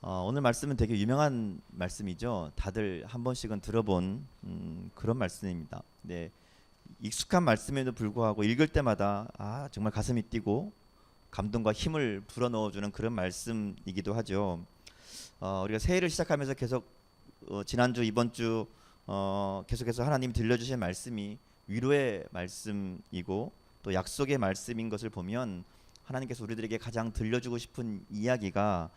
오늘 말씀은 되게 유명한 말씀이죠. 다들 한 번씩은 들어본 그런 말씀입니다. 네, 익숙한 말씀에도 불구하고 읽을 때마다 정말 가슴이 뛰고 감동과 힘을 불어넣어주는 그런 말씀이기도 하죠. 우리가 새해를 시작하면서 계속 지난주 이번 주 계속해서 하나님이 들려주신 말씀이 위로의 말씀이고 또 약속의 말씀인 것을 보면 하나님께서 우리들에게 가장 들려주고 싶은 이야기가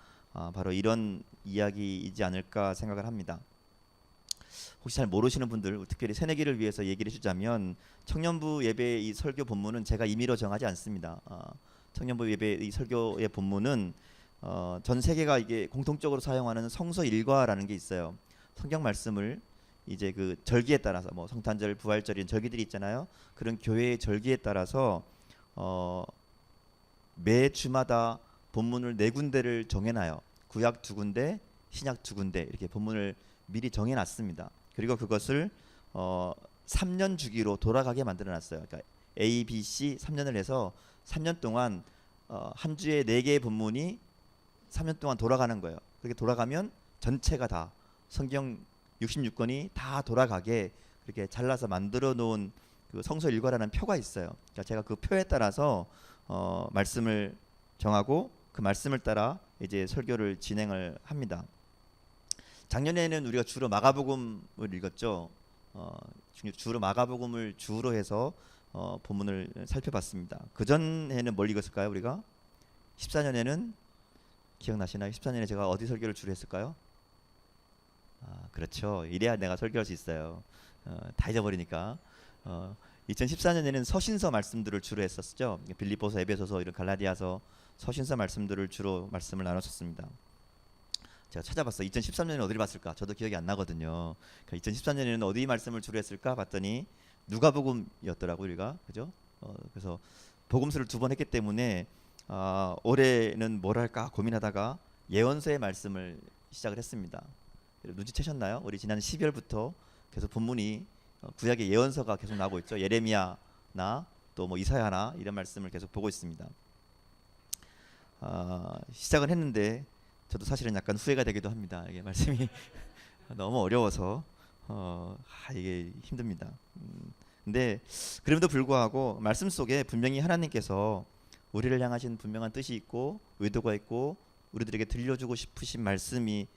바로 이런 이야기이지 않을까 생각을 합니다. 혹시 잘 모르시는 분들, 특별히 새내기를 위해서 얘기를 해주자면 청년부 예배의 이 설교 본문은 제가 임의로 정하지 않습니다. 청년부 예배 이 설교의 본문은 전 세계가 이게 공통적으로 사용하는 성서 일과라는 게 있어요. 성경 말씀을 이제 그 절기에 따라서 뭐 성탄절, 부활절 이런 절기들이 있잖아요. 그런 교회의 절기에 따라서 매 주마다 본문을 네 군데를 정해놔요. 구약 두 군데, 신약 두 군데 이렇게 본문을 미리 정해놨습니다. 그리고 그것을 3년 주기로 돌아가게 만들어놨어요. 그러니까 A, B, C 3년을 해서 3년 동안 한 주에 네 개의 본문이 3년 동안 돌아가는 거예요. 그렇게 돌아가면 전체가 다 성경 66권이 다 돌아가게 그렇게 잘라서 만들어 놓은 그 성서 일과라는 표가 있어요. 그러니까 제가 그 표에 따라서 말씀을 정하고 그 말씀을 따라 이제 설교를 진행을 합니다. 작년에는 우리가 주로 마가복음을 읽었죠. 주로 마가복음을 주로 해서 본문을 살펴봤습니다. 그 전에는 뭘 읽었을까요? 우리가 14년에는 기억나시나요? 14년에 제가 어디 설교를 주로 했을까요? 그렇죠. 이래야 내가 설교할 수 있어요. 다 잊어버리니까. 2014년에는 서신서 말씀들을 주로 했었죠. 빌립보서, 에베소서, 이런 갈라디아서 서신서 말씀들을 주로 말씀을 나눴었습니다. 제가 찾아봤어요. 2013년에 어디를 봤을까? 저도 기억이 안 나거든요. 그러니까 2013년에는 어디 말씀을 주로 했을까 봤더니 누가복음이었더라고요, 우리가. 그죠? 그래서 복음서를 두 번 했기 때문에 올해는 뭘 할까 고민하다가 예언서의 말씀을 시작을 했습니다. 눈치채셨나요? 우리 지난 12월부터 계속 본문이 구약의 예언서가 계속 나오고 있죠. 예레미야나 또 뭐 이사야나 이런 말씀을 계속 보고 있습니다. 시작을 했는데 저도 사실은 약간 후회가 되기도 합니다. 이게 말씀이 너무 어려워서 이게 힘듭니다. 근데 그럼에도 불구하고 말씀 속에 분명히 하나님께서 우리를 향하신 분명한 뜻이 있고 의도가 있고 우리들에게 들려주고 싶으신 말씀이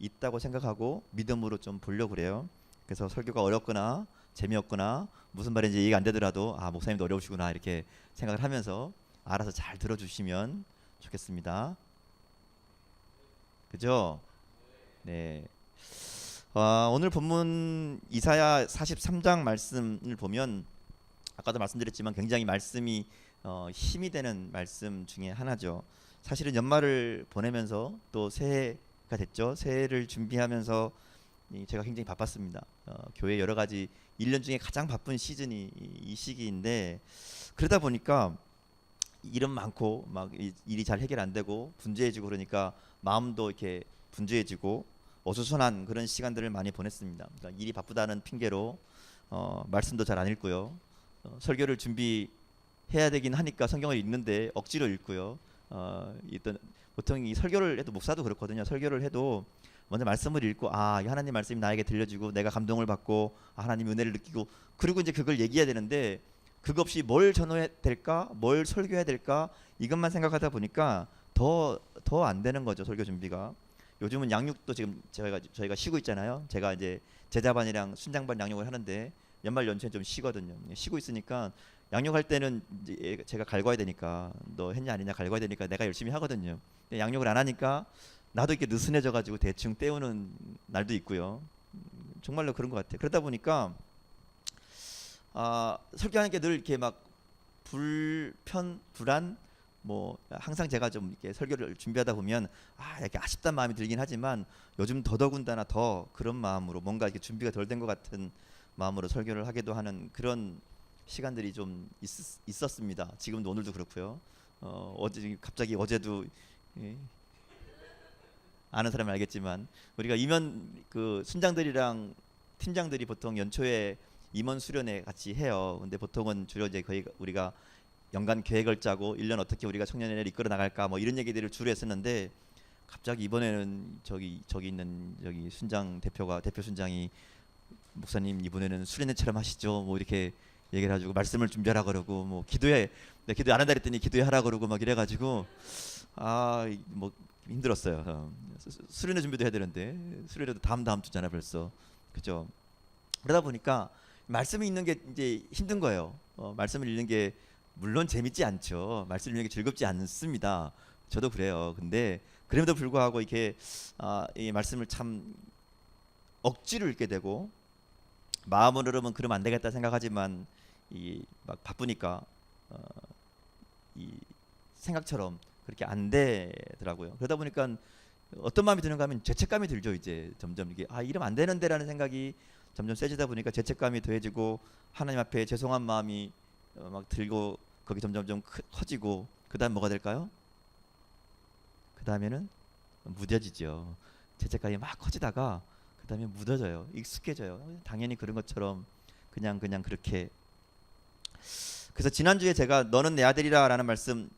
있다고 생각하고 믿음으로 좀 보려고 그래요. 그래서 설교가 어렵거나 재미없거나 무슨 말인지 이해가 안 되더라도 목사님도 어려우시구나 이렇게 생각을 하면서 알아서 잘 들어주시면 좋겠습니다. 그죠? 네. 오늘 본문 이사야 43장 말씀을 보면 아까도 말씀드렸지만 굉장히 말씀이 힘이 되는 말씀 중에 하나죠. 사실은 연말을 보내면서 또 새해가 됐죠. 새해를 준비하면서 제가 굉장히 바빴습니다. 교회 여러 가지 1년 중에 가장 바쁜 시즌이 이 시기인데 그러다 보니까 일은 많고 막 일이 잘 해결 안 되고 분주해지고 그러니까 마음도 이렇게 분주해지고 어수선한 그런 시간들을 많이 보냈습니다. 그러니까 일이 바쁘다는 핑계로 말씀도 잘 안 읽고요. 설교를 준비해야 되긴 하니까 성경을 읽는데 억지로 읽고요. 일단 보통 이 설교를 해도 목사도 그렇거든요. 설교를 해도 먼저 말씀을 읽고 이 하나님 말씀이 나에게 들려지고 내가 감동을 받고 하나님 은혜를 느끼고 그리고 이제 그걸 얘기해야 되는데 그거 없이 뭘 전해야 될까, 뭘 설교해야 될까 이것만 생각하다 보니까 더 안 되는 거죠. 설교 준비가. 요즘은 양육도 지금 저희가 쉬고 있잖아요. 제가 이제 제자반이랑 순장반 양육을 하는데 연말 연초에 좀 쉬거든요. 쉬고 있으니까 양육할 때는 이제 제가 갈궈야 되니까 너 했냐 아니냐 갈궈야 되니까 내가 열심히 하거든요. 근데 양육을 안 하니까 나도 이렇게 느슨해져 가지고 대충 때우는 날도 있고요. 정말로 그런 것 같아요. 그러다 보니까 설교하는 게 늘 이렇게 막 불안 뭐 항상 제가 좀 이렇게 설교를 준비하다 보면 이렇게 아쉽다는 마음이 들긴 하지만 요즘 더더군다나 더 그런 마음으로 뭔가 이렇게 준비가 덜 된 것 같은 마음으로 설교를 하기도 하는 그런 시간들이 좀 있었습니다. 지금도 오늘도 그렇고요. 갑자기 어제도 아는 사람은 알겠지만 우리가 임원 그 순장들이랑 팀장들이 보통 연초에 임원 수련회 같이 해요. 근데 보통은 주로 이제 거의 우리가 연간 계획을 짜고 1년 어떻게 우리가 청년회를 이끌어 나갈까 뭐 이런 얘기들을 주로 했었는데 갑자기 이번에는 저기 있는 여기 순장 대표 순장이 목사님 이번에는 수련회처럼 하시죠. 뭐 이렇게 얘기를 해가지고 말씀을 준비하라 그러고 뭐 기도해. 내 기도 안 한다 그랬더니 기도해 하라 그러고 막 이래가지고 뭐 힘들었어요. 수련회 준비도 해야 되는데 수련회도 다음 주잖아 벌써. 그죠? 그러다 보니까 말씀을 읽는 게 이제 힘든 거예요. 말씀을 읽는 게 물론 재밌지 않죠. 말씀을 읽는 게 즐겁지 않습니다. 저도 그래요. 근데 그럼에도 불구하고 이렇게 이 말씀을 참 억지로 읽게 되고 마음으로는 그러면 안 되겠다 생각하지만 이 막 바쁘니까 이 생각처럼 그렇게 안 되더라고요. 그러다 보니까 어떤 마음이 드는가 하면 죄책감이 들죠. 이제 점점 이게 이러면 안 되는데라는 생각이 점점 세지다 보니까 죄책감이 더해지고 하나님 앞에 죄송한 마음이 막 들고 거기 점점 커지고 그다음 뭐가 될까요? 그다음에는 무뎌지죠. 죄책감이 막 커지다가 그다음에 묻어져요. 익숙해져요. 당연히 그런 것처럼 그냥 그렇게. 그래서 지난주에 제가 너는 내 아들이라라는 말씀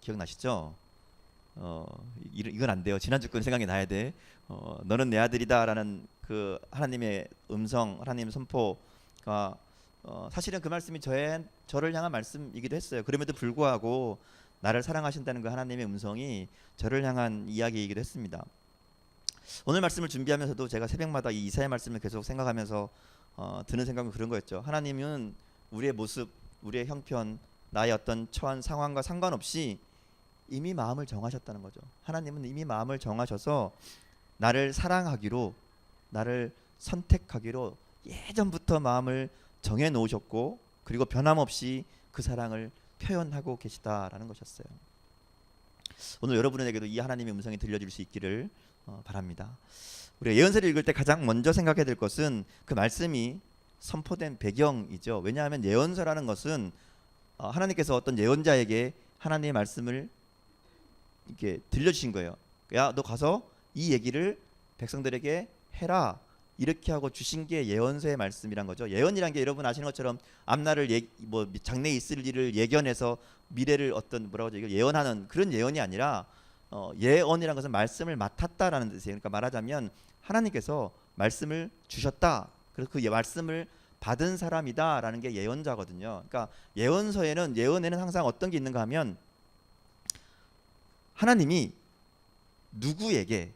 기억나시죠? 이건 안 돼요. 지난주 건 생각이 나야 돼. 너는 내 아들이다라는 그 하나님의 음성, 하나님 선포가 사실은 그 말씀이 저를 향한 말씀이기도 했어요. 그럼에도 불구하고 나를 사랑하신다는 그 하나님의 음성이 저를 향한 이야기이기도 했습니다. 오늘 말씀을 준비하면서도 제가 새벽마다 이 이사야 말씀을 계속 생각하면서 드는 생각은 그런 거였죠. 하나님은 우리의 모습, 우리의 형편, 나의 어떤 처한 상황과 상관없이 이미 마음을 정하셨다는 거죠. 하나님은 이미 마음을 정하셔서 나를 사랑하기로, 나를 선택하기로 예전부터 마음을 정해 놓으셨고, 그리고 변함없이 그 사랑을 표현하고 계시다라는 것이었어요. 오늘 여러분에게도 이 하나님의 음성이 들려줄 수 있기를 바랍니다. 우리가 예언서를 읽을 때 가장 먼저 생각해야 될 것은 그 말씀이 선포된 배경이죠. 왜냐하면 예언서라는 것은 하나님께서 어떤 예언자에게 하나님의 말씀을 이렇게 들려주신 거예요. 야, 너 가서 이 얘기를 백성들에게 해라. 이렇게 하고 주신 게 예언서의 말씀이란 거죠. 예언이란 게 여러분 아시는 것처럼 앞날을 장래에 있을 일을 예견해서 미래를 어떤 뭐라고 하죠? 이걸 예언하는 그런 예언이 아니라 예언이란 것은 말씀을 맡았다라는 뜻이에요. 그러니까 말하자면 하나님께서 말씀을 주셨다. 그래서 그 말씀을 받은 사람이다라는 게 예언자거든요. 그러니까 예언에는 항상 어떤 게 있는가 하면 하나님이 누구에게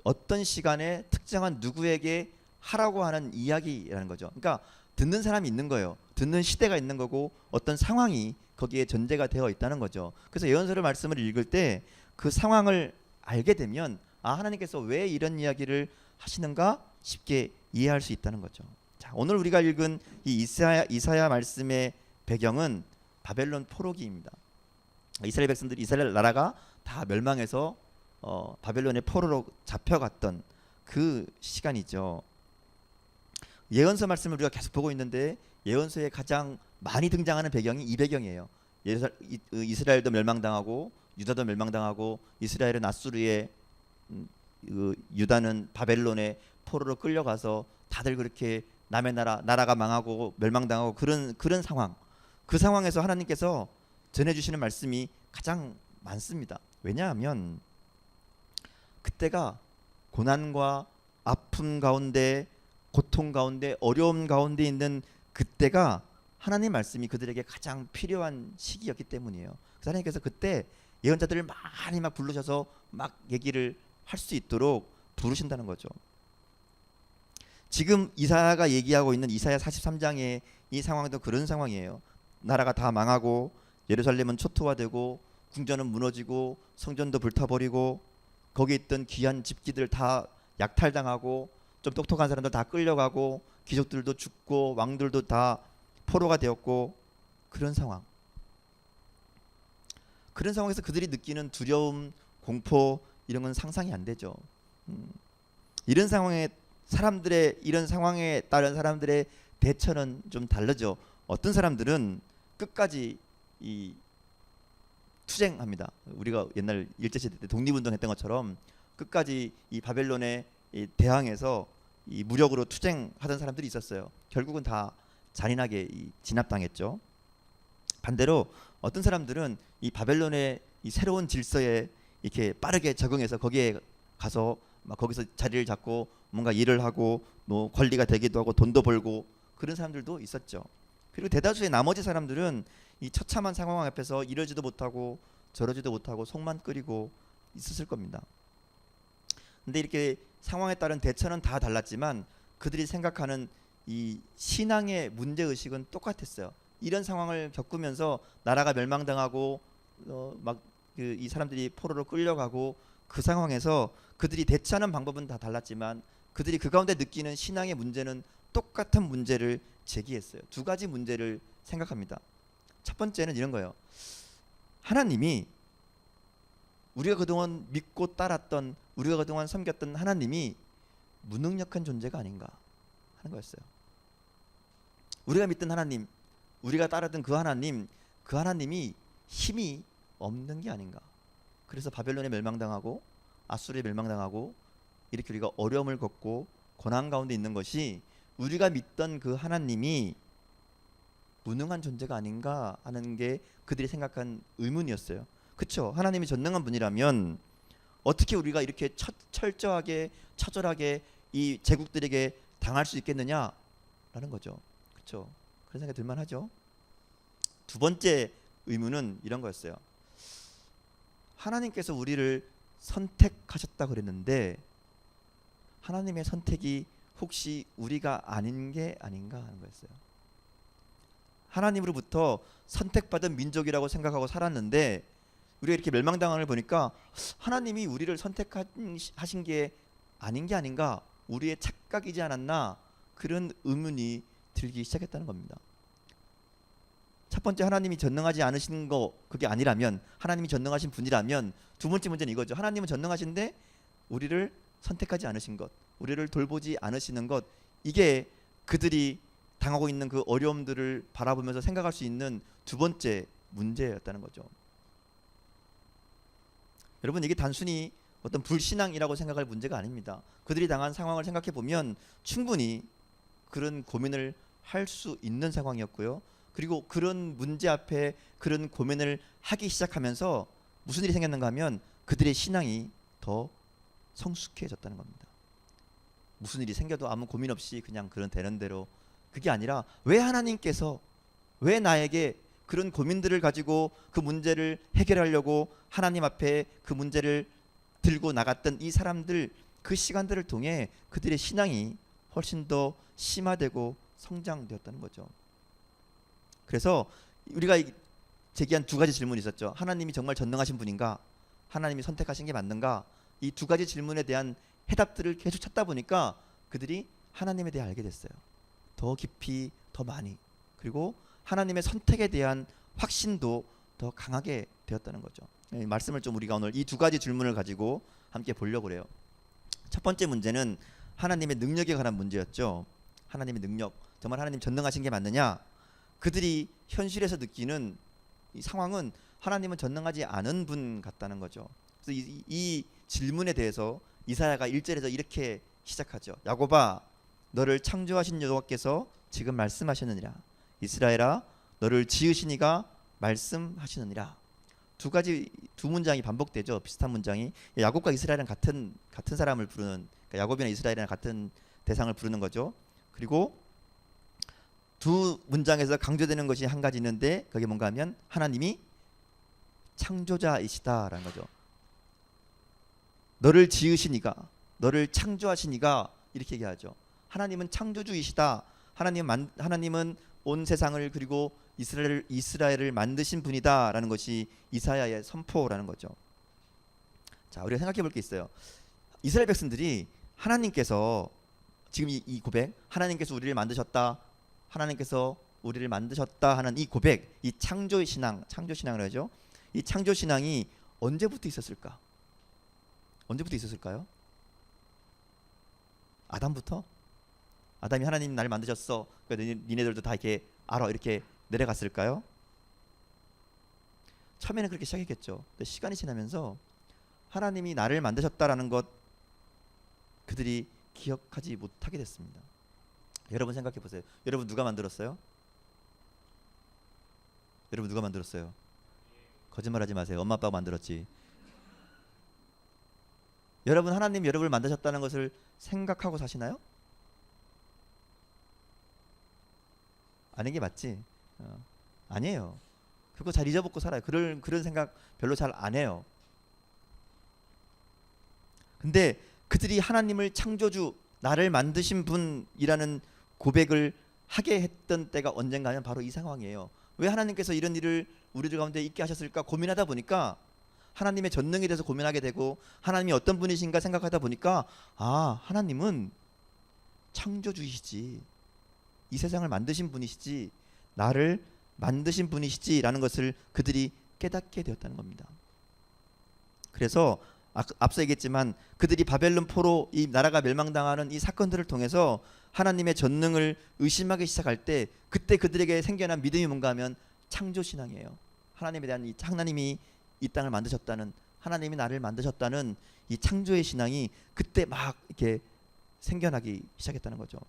어떤 시간에 특정한 누구에게 하라고 하는 이야기라는 거죠. 그러니까 듣는 사람이 있는 거예요. 듣는 시대가 있는 거고 어떤 상황이 거기에 전제가 되어 있다는 거죠. 그래서 예언서를 말씀을 읽을 때 그 상황을 알게 되면 하나님께서 왜 이런 이야기를 하시는가 쉽게 이해할 수 있다는 거죠. 자, 오늘 우리가 읽은 이 이사야 말씀의 배경은 바벨론 포로기입니다. 이스라엘 나라가 다 멸망해서 바벨론의 포로로 잡혀갔던 그 시간이죠. 예언서 말씀을 우리가 계속 보고 있는데 예언서에 가장 많이 등장하는 배경이 이 배경이에요. 이스라엘도 멸망당하고 유다도 멸망당하고 이스라엘은 아수르의 유다는 바벨론의 포로로 끌려가서 다들 그렇게 남의 나라가 망하고 멸망당하고 그런 상황. 그 상황에서 하나님께서 전해주시는 말씀이 가장 많습니다. 왜냐하면 그때가 고난과 아픔 가운데, 고통 가운데, 어려움 가운데 있는 그때가 하나님 말씀이 그들에게 가장 필요한 시기였기 때문이에요. 그래서 하나님께서 그때 예언자들을 많이 막 부르셔서 막 얘기를 할 수 있도록 부르신다는 거죠. 지금 이사야가 얘기하고 있는 이사야 43장의 이 상황도 그런 상황이에요. 나라가 다 망하고 예루살렘은 초토화되고 궁전은 무너지고 성전도 불타버리고 거기 있던 귀한 집기들 다 약탈당하고 좀 똑똑한 사람들 다 끌려가고 귀족들도 죽고 왕들도 다 포로가 되었고 그런 상황. 그런 상황에서 그들이 느끼는 두려움, 공포 이런 건 상상이 안 되죠. 이런 상황에 따른 사람들의 대처는 좀 다르죠. 어떤 사람들은 끝까지 이 투쟁합니다. 우리가 옛날 일제시대 때 독립운동했던 것처럼 끝까지 이 바벨론에 대항해서 이 무력으로 투쟁하던 사람들이 있었어요. 결국은 다 잔인하게 진압당했죠. 반대로 어떤 사람들은 이 바벨론의 이 새로운 질서에 이렇게 빠르게 적응해서 거기에 가서 막 거기서 자리를 잡고 뭔가 일을 하고 뭐 권리가 되기도 하고 돈도 벌고 그런 사람들도 있었죠. 그리고 대다수의 나머지 사람들은 이 처참한 상황 앞에서 이러지도 못하고 저러지도 못하고 속만 끓이고 있었을 겁니다. 근데 이렇게 상황에 따른 대처는 다 달랐지만 그들이 생각하는 이 신앙의 문제 의식은 똑같았어요. 이런 상황을 겪으면서 나라가 멸망당하고 막 이 사람들이 포로로 끌려가고 그 상황에서 그들이 대처하는 방법은 다 달랐지만 그들이 그 가운데 느끼는 신앙의 문제는 똑같은 문제를 제기했어요. 두 가지 문제를 생각합니다. 첫 번째는 이런 거예요. 하나님이 우리가 그동안 믿고 따랐던 우리가 그동안 섬겼던 하나님이 무능력한 존재가 아닌가 하는 거였어요. 우리가 믿던 하나님, 우리가 따르던 그 하나님이 힘이 없는 게 아닌가. 그래서 바벨론에 멸망당하고 아수르에 멸망당하고 이렇게 우리가 어려움을 겪고 고난 가운데 있는 것이 우리가 믿던 그 하나님이 무능한 존재가 아닌가 하는 게 그들이 생각한 의문이었어요. 그렇죠? 하나님이 전능한 분이라면 어떻게 우리가 이렇게 철저하게 처절하게 이 제국들에게 당할 수 있겠느냐라는 거죠. 그렇죠? 그런 생각이 들만하죠. 두 번째 의문은 이런 거였어요. 하나님께서 우리를 선택하셨다 그랬는데 하나님의 선택이 혹시 우리가 아닌 게 아닌가 하는 거였어요. 하나님으로부터 선택받은 민족이라고 생각하고 살았는데 우리가 이렇게 멸망당하는 걸 보니까 하나님이 우리를 선택하신 게 아닌 게 아닌가, 우리의 착각이지 않았나, 그런 의문이 들기 시작했다는 겁니다. 첫 번째, 하나님이 전능하지 않으신 거 그게 아니라면, 하나님이 전능하신 분이라면, 두 번째 문제는 이거죠. 하나님은 전능하신데 우리를 선택하지 않으신 것, 우리를 돌보지 않으시는 것, 이게 그들이 당하고 있는 그 어려움들을 바라보면서 생각할 수 있는 두 번째 문제였다는 거죠. 여러분, 이게 단순히 어떤 불신앙이라고 생각할 문제가 아닙니다. 그들이 당한 상황을 생각해 보면 충분히 그런 고민을 할 수 있는 상황이었고요. 그리고 그런 문제 앞에 그런 고민을 하기 시작하면서 무슨 일이 생겼는가 하면 그들의 신앙이 더 성숙해졌다는 겁니다. 무슨 일이 생겨도 아무 고민 없이 그냥 그런 되는 대로, 그게 아니라 왜 하나님께서 왜 나에게 그런 고민들을 가지고 그 문제를 해결하려고 하나님 앞에 그 문제를 들고 나갔던 이 사람들, 그 시간들을 통해 그들의 신앙이 훨씬 더 심화되고 성장되었다는 거죠. 그래서 우리가 제기한 두 가지 질문이 있었죠. 하나님이 정말 전능하신 분인가? 하나님이 선택하신 게 맞는가? 이 두 가지 질문에 대한 해답들을 계속 찾다 보니까 그들이 하나님에 대해 알게 됐어요. 더 깊이, 더 많이. 그리고 하나님의 선택에 대한 확신도 더 강하게 되었다는 거죠. 말씀을 좀 우리가 오늘 이 두 가지 질문을 가지고 함께 보려고 그래요. 첫 번째 문제는 하나님의 능력에 관한 문제였죠. 하나님의 능력, 정말 하나님 전능하신 게 맞느냐? 그들이 현실에서 느끼는 이 상황은 하나님은 전능하지 않은 분 같다는 거죠. 그래서 이 질문에 대해서 이사야가 1절에서 이렇게 시작하죠. 야곱아, 너를 창조하신 여호와께서 지금 말씀하시느니라. 이스라엘아, 너를 지으신 이가 말씀하시느니라. 두 문장이 반복되죠. 비슷한 문장이. 야곱과 이스라엘은 같은 사람을 부르는, 그러니까 야곱이나 이스라엘이나 같은 대상을 부르는 거죠. 그리고 두 문장에서 강조되는 것이 한 가지 있는데 그게 뭔가 하면 하나님이 창조자이시다라는 거죠. 너를 지으신 이가, 너를 창조하신 이가, 이렇게 얘기하죠. 하나님은 창조주이시다. 하나님은 온 세상을 그리고 이스라엘을 만드신 분이다라는 것이 이사야의 선포라는 거죠. 자, 우리가 생각해 볼 게 있어요. 이스라엘 백성들이 하나님께서 지금 이 고백, 하나님께서 우리를 만드셨다, 하나님께서 우리를 만드셨다 하는 이 고백, 이 창조 신앙을 하죠. 이 창조 신앙이 언제부터 있었을까? 언제부터 있었을까요? 아담부터? 아담이 하나님 나를 만드셨어, 그러니까 니네들도 다 이렇게 알아, 이렇게 내려갔을까요? 처음에는 그렇게 시작했겠죠. 근데 시간이 지나면서 하나님이 나를 만드셨다라는 것 그들이 기억하지 못하게 됐습니다. 여러분 생각해 보세요. 여러분 누가 만들었어요? 여러분 누가 만들었어요? 거짓말하지 마세요. 엄마 아빠가 만들었지. 여러분 하나님 여러분을 만드셨다는 것을 생각하고 사시나요? 아닌 게 맞지? 아니에요. 그거 잘 잊어먹고 살아요. 그런 생각 별로 잘 안 해요. 근데 그들이 하나님을 창조주, 나를 만드신 분이라는 고백을 하게 했던 때가 언젠가는 바로 이 상황이에요. 왜 하나님께서 이런 일을 우리들 가운데 있게 하셨을까 고민하다 보니까 하나님의 전능에 대해서 고민하게 되고 하나님이 어떤 분이신가 생각하다 보니까 하나님은 창조주이시지, 이 세상을 만드신 분이시지, 나를 만드신 분이시지라는 것을 그들이 깨닫게 되었다는 겁니다. 그래서 앞서 얘기했지만 그들이 바벨론 포로 이 나라가 멸망당하는 이 사건들을 통해서 하나님의 전능을 의심하기 시작할 때 그때 그들에게 생겨난 믿음이 뭔가 하면 창조신앙이에요. 하나님에 대한 하나님이 이 땅을 만드셨다는, 하나님이 나를 만드셨다는 이 창조의 신앙이 그때 막 이렇게 생겨나기 시작했다는 거죠.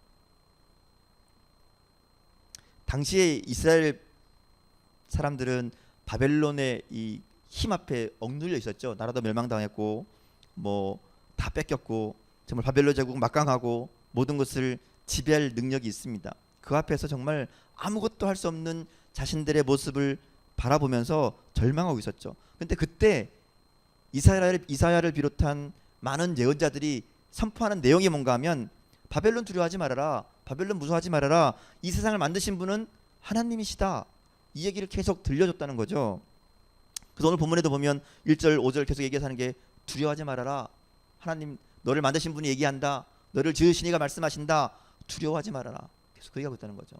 당시에 이스라엘 사람들은 바벨론의 이 힘 앞에 억눌려 있었죠. 나라도 멸망당했고 뭐 다 뺏겼고 정말 바벨론 제국 막강하고 모든 것을 지배할 능력이 있습니다. 그 앞에서 정말 아무것도 할 수 없는 자신들의 모습을 바라보면서 절망하고 있었죠. 근데 그때 이사야를 비롯한 많은 예언자들이 선포하는 내용이 뭔가 하면 바벨론 두려워하지 말아라, 바벨론 무서워하지 말아라, 이 세상을 만드신 분은 하나님이시다, 이 얘기를 계속 들려줬다는 거죠. 그래서 오늘 본문에도 보면 1절 5절 계속 얘기하는 게 두려워하지 말아라, 하나님 너를 만드신 분이 얘기한다, 너를 지으신 이가 말씀하신다, 두려워하지 말아라, 계속 그 얘기하고 있다는 거죠.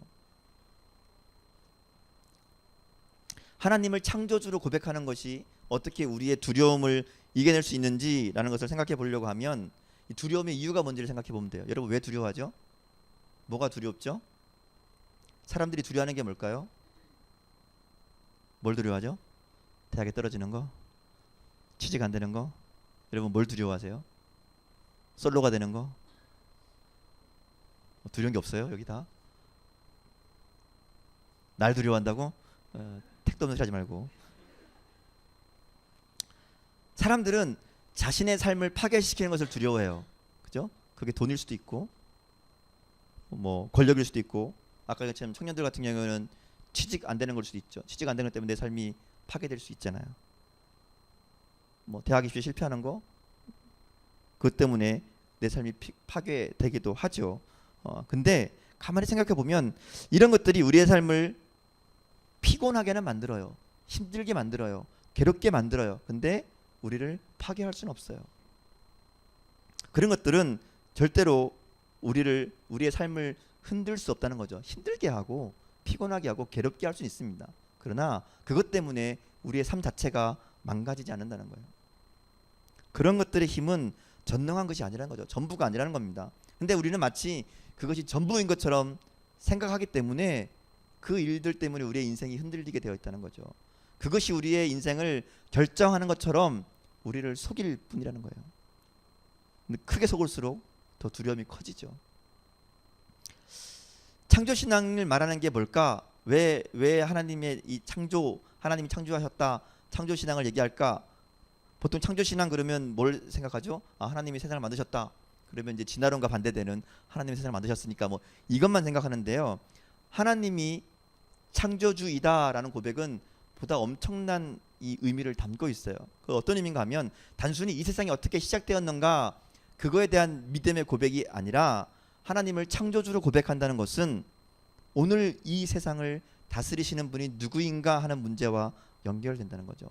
하나님을 창조주로 고백하는 것이 어떻게 우리의 두려움을 이겨낼 수 있는지라는 것을 생각해 보려고 하면 이 두려움의 이유가 뭔지를 생각해 보면 돼요. 여러분 왜 두려워하죠? 뭐가 두렵죠? 사람들이 두려워하는 게 뭘까요? 뭘 두려워하죠? 대학에 떨어지는 거? 취직 안 되는 거? 여러분 뭘 두려워하세요? 솔로가 되는 거? 두려운 게 없어요? 여기 다? 날 두려워한다고? 택도 없는 소리 하지 말고. 사람들은 자신의 삶을 파괴시키는 것을 두려워해요. 그죠? 그게 돈일 수도 있고 뭐 권력일 수도 있고 아까 얘기했지만 청년들 같은 경우는 취직 안 되는 걸 수도 있죠. 취직 안 되는 것 때문에 내 삶이 파괴될 수 있잖아요. 뭐 대학 입시에 실패하는 거 그것 때문에 내 삶이 파괴되기도 하죠. 근데 가만히 생각해 보면 이런 것들이 우리의 삶을 피곤하게는 만들어요. 힘들게 만들어요. 괴롭게 만들어요. 근데 우리를 파괴할 수는 없어요. 그런 것들은 절대로 우리의 삶을 흔들 수 없다는 거죠. 힘들게 하고 피곤하게 하고 괴롭게 할 수 있습니다. 그러나 그것 때문에 우리의 삶 자체가 망가지지 않는다는 거예요. 그런 것들의 힘은 전능한 것이 아니라는 거죠. 전부가 아니라는 겁니다. 근데 우리는 마치 그것이 전부인 것처럼 생각하기 때문에 그 일들 때문에 우리의 인생이 흔들리게 되어 있다는 거죠. 그것이 우리의 인생을 결정하는 것처럼 우리를 속일 뿐이라는 거예요. 근데 크게 속을수록 더 두려움이 커지죠. 창조신앙을 말하는 게 뭘까? 왜 하나님의 이 하나님이 창조하셨다, 창조신앙을 얘기할까? 보통 창조신앙 그러면 뭘 생각하죠? 하나님이 세상을 만드셨다. 그러면 이제 진화론과 반대되는 하나님이 세상을 만드셨으니까 뭐 이것만 생각하는데요. 하나님이 창조주이다라는 고백은 보다 엄청난 이 의미를 담고 있어요. 그 어떤 의미인가 하면 단순히 이 세상이 어떻게 시작되었는가 그거에 대한 믿음의 고백이 아니라 하나님을 창조주로 고백한다는 것은 오늘 이 세상을 다스리시는 분이 누구인가 하는 문제와 연결된다는 거죠.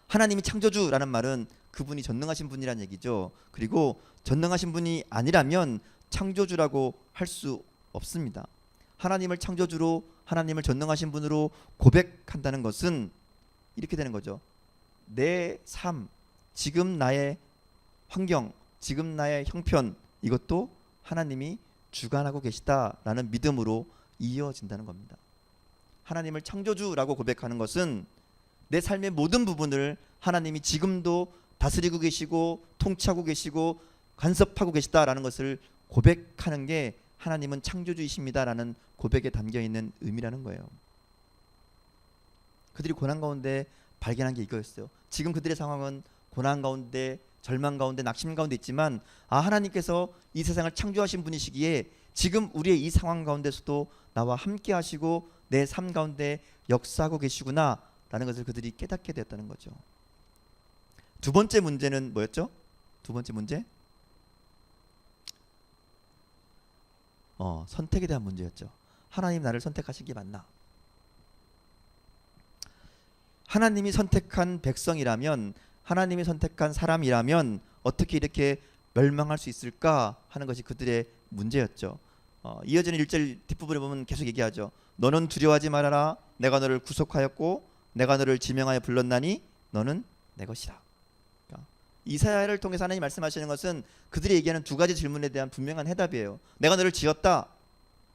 하나님이 창조주라는 말은 그분이 전능하신 분이라는 얘기죠. 그리고 전능하신 분이 아니라면 창조주라고 할 수 없습니다. 하나님을 창조주로, 하나님을 전능하신 분으로 고백한다는 것은 이렇게 되는 거죠. 내 삶, 지금 나의 환경, 지금 나의 형편, 이것도 하나님이 주관하고 계시다라는 믿음으로 이어진다는 겁니다. 하나님을 창조주라고 고백하는 것은 내 삶의 모든 부분을 하나님이 지금도 다스리고 계시고 통치하고 계시고 간섭하고 계시다라는 것을 고백하는 게 하나님은 창조주이십니다라는 고백에 담겨있는 의미라는 거예요. 그들이 고난 가운데 발견한 게 이거였어요. 지금 그들의 상황은 고난 가운데 절망 가운데 낙심 가운데 있지만 하나님께서 이 세상을 창조하신 분이시기에 지금 우리의 이 상황 가운데서도 나와 함께 하시고 내 삶 가운데 역사하고 계시구나 라는 것을 그들이 깨닫게 되었다는 거죠. 두 번째 문제는 뭐였죠? 두 번째 문제? 선택에 대한 문제였죠. 하나님 나를 선택하신 게 맞나? 하나님이 선택한 백성이라면, 하나님이 선택한 사람이라면 어떻게 이렇게 멸망할 수 있을까 하는 것이 그들의 문제였죠. 이어지는 1절 뒷부분에 보면 계속 얘기하죠. 너는 두려워하지 말아라. 내가 너를 구속하였고 내가 너를 지명하여 불렀나니 너는 내 것이라. 그러니까 이사야를 통해서 하나님이 말씀하시는 것은 그들이 얘기하는 두 가지 질문에 대한 분명한 해답이에요. 내가 너를 지었다.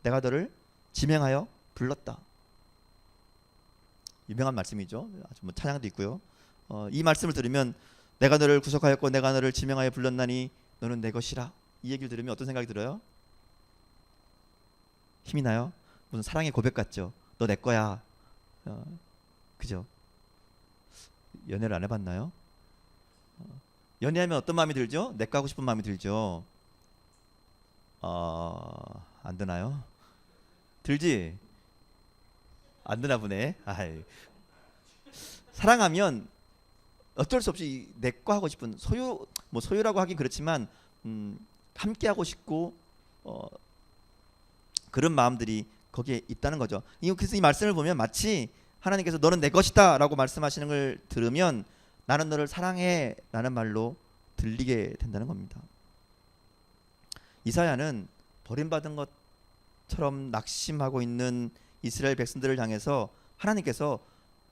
내가 너를 지명하여 불렀다. 유명한 말씀이죠. 아주 뭐 찬양도 있고요. 이 말씀을 들으면 내가 너를 구속하였고 내가 너를 지명하여 불렀나니 너는 내 것이라. 이 얘기를 들으면 어떤 생각이 들어요? 힘이 나요? 무슨 사랑의 고백 같죠. 너 내 거야. 그죠? 연애를 안 해봤나요? 연애하면 어떤 마음이 들죠? 내 거 하고 싶은 마음이 들죠. 안 드나요? 들지? 안 드나 보네. 사랑하면 어쩔 수 없이 내 거 하고 싶은 소유라고 하긴 그렇지만 함께 하고 싶고 그런 마음들이 거기에 있다는 거죠. 그래서 이 말씀을 보면 마치 하나님께서 너는 내 것이다 라고 말씀하시는 걸 들으면 나는 너를 사랑해 라는 말로 들리게 된다는 겁니다. 이사야는 버림받은 것처럼 낙심하고 있는 이스라엘 백성들을 향해서 하나님께서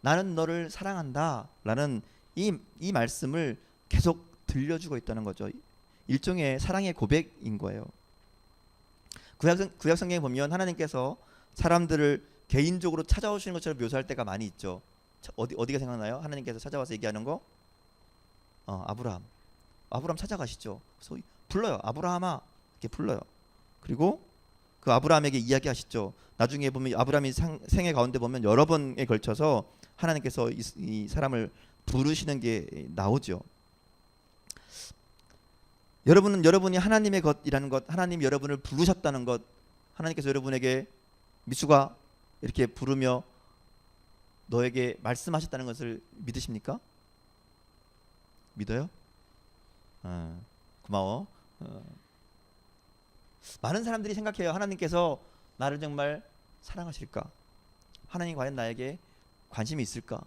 나는 너를 사랑한다 라는 이 말씀을 계속 들려주고 있다는 거죠. 일종의 사랑의 고백인 거예요. 구약 성경에 보면 하나님께서 사람들을 개인적으로 찾아오시는 것처럼 묘사할 때가 많이 있죠. 어디가 생각나요? 하나님께서 찾아와서 얘기하는 거? 아브라함 찾아가시죠. 그래서 불러요. 아브라함아 이렇게 불러요. 그리고 그 아브라함에게 이야기하시죠. 나중에 보면 아브라함이 생애 가운데 보면 여러 번에 걸쳐서 하나님께서 이 사람을 부르시는 게 나오죠. 여러분이 하나님의 것이라는 것, 하나님이 여러분을 부르셨다는 것, 하나님께서 여러분에게 미수가 이렇게 부르며 너에게 말씀하셨다는 것을 믿으십니까? 믿어요? 고마워. 많은 사람들이 생각해요. 하나님께서 나를 정말 사랑하실까? 하나님이 과연 나에게 관심이 있을까?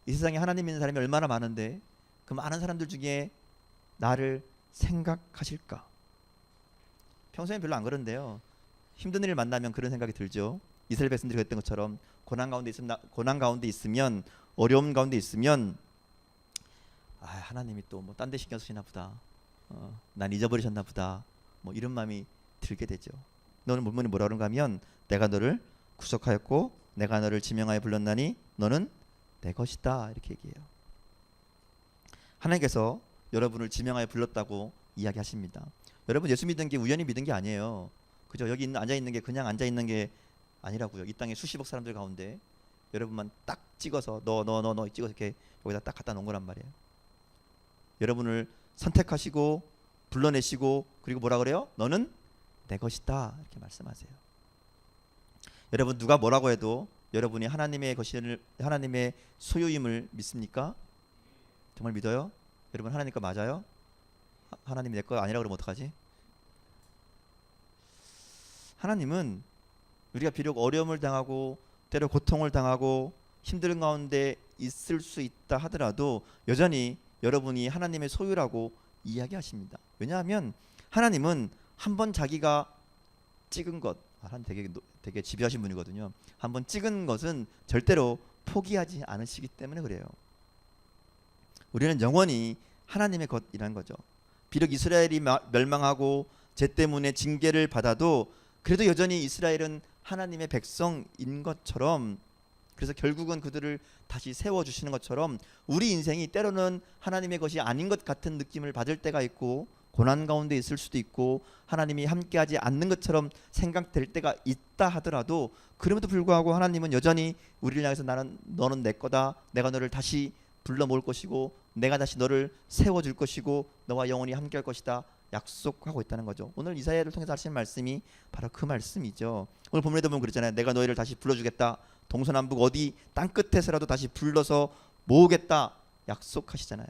이 세상에 하나님 있는 사람이 얼마나 많은데 그 많은 사람들 중에 나를 생각하실까? 평소엔 별로 안 그런데요. 힘든 일을 만나면 그런 생각이 들죠. 이스라엘 백성들이 그랬던 것처럼 고난 가운데 있으면 어려움 가운데 있으면 하나님이 또 뭐 딴 데 신경 쓰시나 보다. 난 잊어버리셨나 보다. 뭐 이런 마음이 들게 되죠. 너는 본문이 뭐라 그런가 하면 내가 너를 구속하였고 내가 너를 지명하여 불렀나니 너는 내 것이다 이렇게 얘기해요. 하나님께서 여러분을 지명하여 불렀다고 이야기하십니다. 여러분 예수 믿은 게 우연히 믿은 게 아니에요. 그죠? 여기 앉아 있는 게 그냥 앉아 있는 게 아니라고요. 이 땅에 수십억 사람들 가운데 여러분만 딱 찍어서 너 찍어서 이렇게 여기다 딱 갖다 놓은 거란 말이에요. 여러분을 선택하시고 불러내시고 그리고 뭐라 그래요? 너는 내 것이다 이렇게 말씀하세요. 여러분 누가 뭐라고 해도 여러분이 하나님의 하나님의 소유임을 믿습니까? 정말 믿어요? 여러분 하나님 거 맞아요? 하나님이 내 거 아니라 그러면 어떡하지? 하나님은 우리가 비록 어려움을 당하고 때로 고통을 당하고 힘든 가운데 있을 수 있다 하더라도 여전히 여러분이 하나님의 소유라고 이야기하십니다. 왜냐하면 하나님은 한번 자기가 찍은 것, 하나님 되게 집요하신 분이거든요. 한번 찍은 것은 절대로 포기하지 않으시기 때문에 그래요. 우리는 영원히 하나님의 것이라는 거죠. 비록 이스라엘이 멸망하고 죄 때문에 징계를 받아도 그래도 여전히 이스라엘은 하나님의 백성인 것처럼, 그래서 결국은 그들을 다시 세워주시는 것처럼 우리 인생이 때로는 하나님의 것이 아닌 것 같은 느낌을 받을 때가 있고 고난 가운데 있을 수도 있고 하나님이 함께하지 않는 것처럼 생각될 때가 있다 하더라도 그럼에도 불구하고 하나님은 여전히 우리를 향해서 너는 내 거다, 내가 너를 다시 불러 모을 것이고 내가 다시 너를 세워줄 것이고 너와 영원히 함께할 것이다 약속하고 있다는 거죠. 오늘 이사야를 통해서 하시는 말씀이 바로 그 말씀이죠. 오늘 본문에도 보면 그랬잖아요. 내가 너희를 다시 불러주겠다. 동서남북 어디 땅끝에서라도 다시 불러서 모으겠다 약속하시잖아요.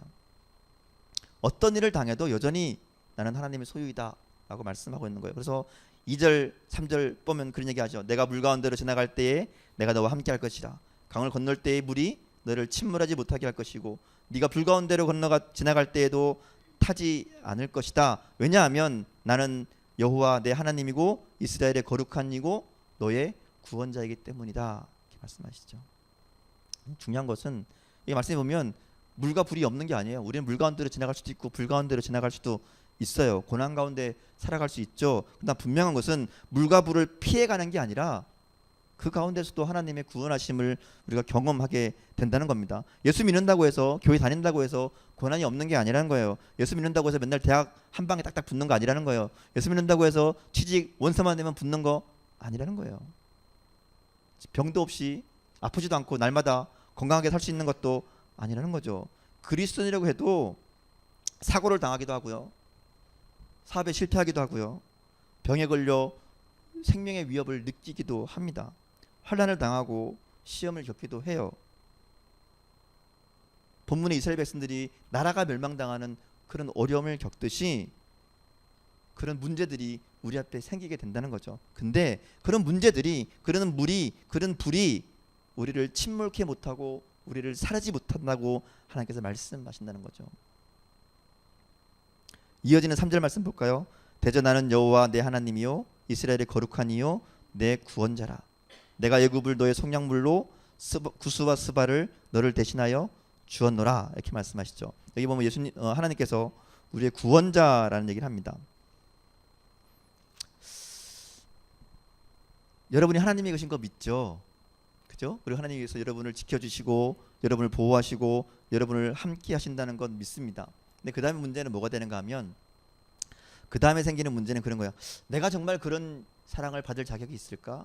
어떤 일을 당해도 여전히 나는 하나님의 소유이다 라고 말씀하고 있는 거예요. 그래서 2절 3절 보면 그런 얘기하죠. 내가 물 가운데로 지나갈 때에 내가 너와 함께 할 것이라. 강을 건널 때에 물이 너를 침몰하지 못하게 할 것이고 네가 불 가운데로 지나갈 때에도 타지 않을 것이다. 왜냐하면 나는 여호와 내 하나님이고 이스라엘의 거룩한 이고 너의 구원자이기 때문이다. 이렇게 말씀하시죠. 중요한 것은 이 말씀에 보면 물과 불이 없는 게 아니에요. 우리는 물 가운데로 지나갈 수도 있고 불 가운데로 지나갈 수도 있어요. 고난 가운데 살아갈 수 있죠. 그러나 분명한 것은 물과 불을 피해가는 게 아니라 그 가운데서도 하나님의 구원하심을 우리가 경험하게 된다는 겁니다. 예수 믿는다고 해서 교회 다닌다고 해서 고난이 없는 게 아니라는 거예요. 예수 믿는다고 해서 맨날 대학 한 방에 딱딱 붙는 거 아니라는 거예요. 예수 믿는다고 해서 취직 원서만 내면 붙는 거 아니라는 거예요. 병도 없이 아프지도 않고 날마다 건강하게 살 수 있는 것도 아니라는 거죠. 그리스도인이라고 해도 사고를 당하기도 하고요. 사업에 실패하기도 하고요. 병에 걸려 생명의 위협을 느끼기도 합니다. 환난을 당하고 시험을 겪기도 해요. 본문의 이스라엘 백성들이 나라가 멸망당하는 그런 어려움을 겪듯이 그런 문제들이 우리 앞에 생기게 된다는 거죠. 근데 그런 문제들이, 그런 물이, 그런 불이 우리를 침몰케 못하고 우리를 사르지 못한다고 하나님께서 말씀하신다는 거죠. 이어지는 3절 말씀 볼까요? 대저 나는 여호와 내 하나님이요 이스라엘의 거룩한 이요 내 구원자라. 내가 애굽을 너의 속량물로 구스와 스바를 너를 대신하여 주었노라. 이렇게 말씀하시죠. 여기 보면 예수님 하나님께서 우리의 구원자라는 얘기를 합니다. 여러분이 하나님이 계신 거 믿죠? 그죠? 그리고 하나님께서 여러분을 지켜주시고 여러분을 보호하시고 여러분을 함께 하신다는 건 믿습니다. 근데 그 다음에 문제는 뭐가 되는가 하면 그 다음에 생기는 문제는 그런 거야. 내가 정말 그런 사랑을 받을 자격이 있을까?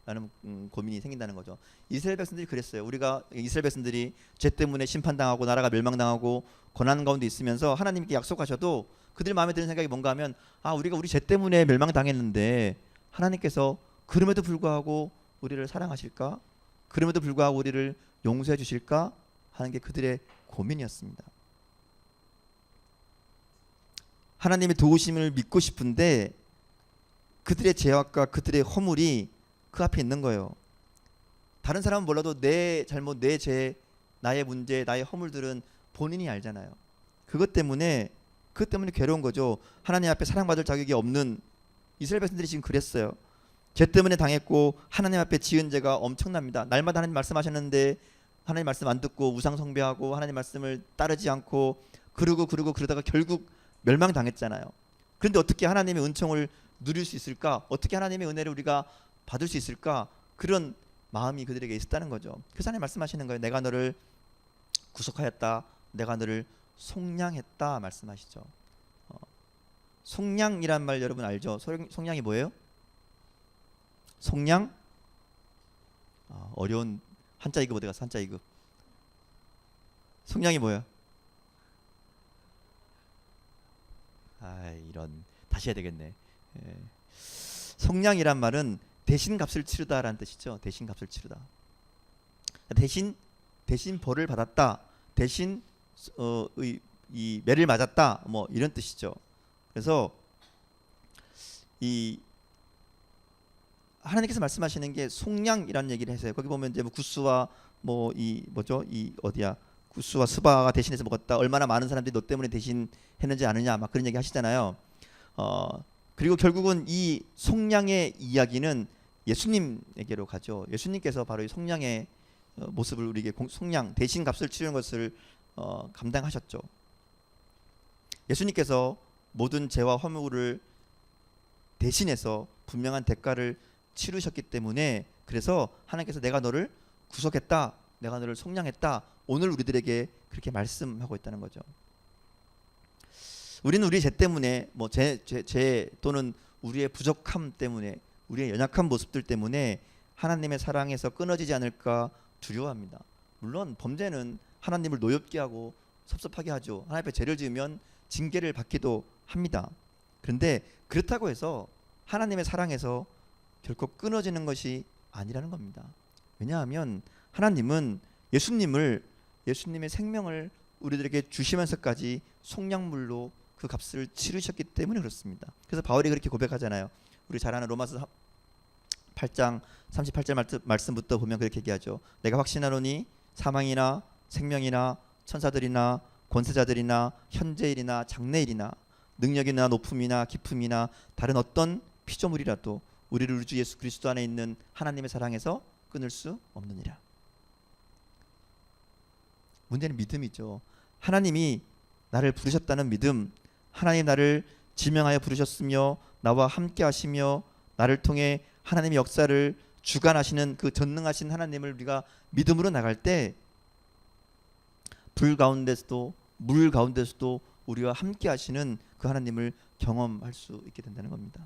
라는 고민이 생긴다는 거죠. 이스라엘 백성들이 그랬어요. 우리가 이스라엘 백성들이 죄 때문에 심판당하고 나라가 멸망당하고 고난 가운데 있으면서 하나님께 약속하셔도 그들 마음에 드는 생각이 뭔가 하면 우리가 우리 죄 때문에 멸망당했는데 하나님께서 그럼에도 불구하고 우리를 사랑하실까? 그럼에도 불구하고 우리를 용서해 주실까? 하는 게 그들의 고민이었습니다. 하나님의 도우심을 믿고 싶은데 그들의 죄악과 그들의 허물이 그 앞에 있는 거예요. 다른 사람은 몰라도 내 잘못, 내 죄, 나의 문제, 나의 허물들은 본인이 알잖아요. 그것 때문에 괴로운 거죠. 하나님 앞에 사랑받을 자격이 없는 이스라엘 백성들이 지금 그랬어요. 죄 때문에 당했고 하나님 앞에 지은 죄가 엄청납니다. 날마다 하나님 말씀하셨는데 하나님 말씀 안 듣고 우상 숭배하고 하나님 말씀을 따르지 않고 그러다가 결국 멸망당했잖아요. 그런데 어떻게 하나님의 은총을 누릴 수 있을까? 어떻게 하나님의 은혜를 우리가 받을 수 있을까? 그런 마음이 그들에게 있었다는 거죠. 그래서 하나님 말씀하시는 거예요. 내가 너를 구속하였다. 내가 너를 속량했다 말씀하시죠. 속량이란 말 여러분 알죠? 속량이 뭐예요? 속량? 어려운 한자 이급 어디 갔어? 한자 이급. 속량이 뭐야? 이런 다시 해야 되겠네. 속량이란 말은 대신 값을 치르다라는 뜻이죠. 대신 값을 치르다. 대신 벌을 받았다. 대신 이 매를 맞았다. 뭐 이런 뜻이죠. 그래서 이 하나님께서 말씀하시는 게 속량이라는 얘기를 하세요. 거기 보면 이제 뭐 구스와 뭐 이 뭐죠? 이 어디야? 구스와 스바가 대신해서 먹었다. 얼마나 많은 사람들이 너 때문에 대신했는지 아느냐. 막 그런 얘기 하시잖아요. 그리고 결국은 이 속량의 이야기는 예수님에게로 가죠. 예수님께서 바로 이 속량의 모습을 우리에게 속량 대신 값을 치르는 것을 감당하셨죠. 예수님께서 모든 죄와 허물을 대신해서 분명한 대가를 치르셨기 때문에 그래서 하나님께서 내가 너를 구속했다. 내가 너를 속량했다. 오늘 우리들에게 그렇게 말씀하고 있다는 거죠. 우리는 우리 죄 때문에 죄 또는 우리의 부족함 때문에 우리의 연약한 모습들 때문에 하나님의 사랑에서 끊어지지 않을까 두려워합니다. 물론 범죄는 하나님을 노엽게 하고 섭섭하게 하죠. 하나님 앞에 죄를 지으면 징계를 받기도 합니다. 그런데 그렇다고 해서 하나님의 사랑에서 결코 끊어지는 것이 아니라는 겁니다. 왜냐하면 하나님은 예수님의 생명을 우리들에게 주시면서까지 속량물로 그 값을 치르셨기 때문에 그렇습니다. 그래서 바울이 그렇게 고백하잖아요. 우리 잘 아는 로마서 8장 38절 말씀부터 보면 그렇게 얘기하죠. 내가 확신하노니 사망이나 생명이나 천사들이나 권세자들이나 현재일이나 장래일이나 능력이나 높음이나 깊음이나 다른 어떤 피조물이라도 우리를 우리 주 예수 그리스도 안에 있는 하나님의 사랑에서 끊을 수 없느니라. 문제는 믿음이죠. 하나님이 나를 부르셨다는 믿음, 하나님 나를 지명하여 부르셨으며 나와 함께 하시며 나를 통해 하나님의 역사를 주관하시는 그 전능하신 하나님을 우리가 믿음으로 나갈 때 불 가운데서도 물 가운데서도 우리와 함께 하시는 그 하나님을 경험할 수 있게 된다는 겁니다.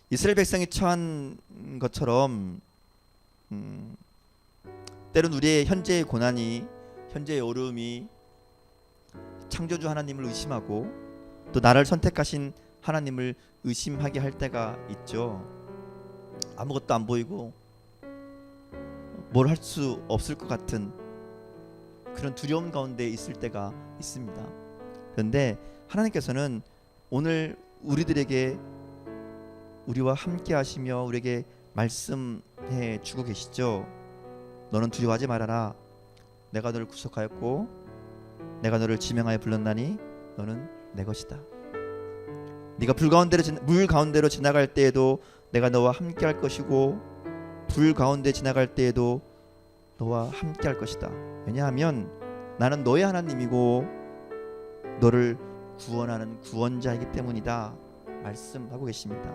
이스라엘 백성이 처한 것처럼 때론 우리의 현재의 고난이, 현재의 어려움이 창조주 하나님을 의심하고 또 나를 선택하신 하나님을 의심하게 할 때가 있죠. 아무것도 안 보이고 뭘 할 수 없을 것 같은 그런 두려움 가운데 있을 때가 있습니다. 그런데 하나님께서는 오늘 우리들에게 우리와 함께 하시며 우리에게 말씀해 주고 계시죠. 너는 두려워하지 말아라. 내가 너를 구속하였고 내가 너를 지명하여 불렀나니 너는 내 것이다. 네가 물 가운데로 지나갈 때에도 내가 너와 함께 할 것이고 불 가운데 지나갈 때에도 너와 함께 할 것이다. 왜냐하면 나는 너의 하나님이고 너를 구원하는 구원자이기 때문이다 말씀하고 계십니다.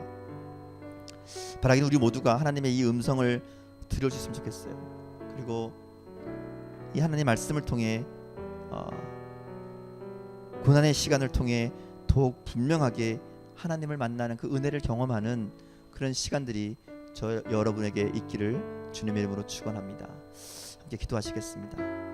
바라기는 우리 모두가 하나님의 이 음성을 들을 수 있으면 좋겠어요. 그리고 이 하나님의 말씀을 통해 고난의 시간을 통해 더욱 분명하게 하나님을 만나는 그 은혜를 경험하는 그런 시간들이 저 여러분에게 있기를 주님의 이름으로 축원합니다. 함께 기도하시겠습니다.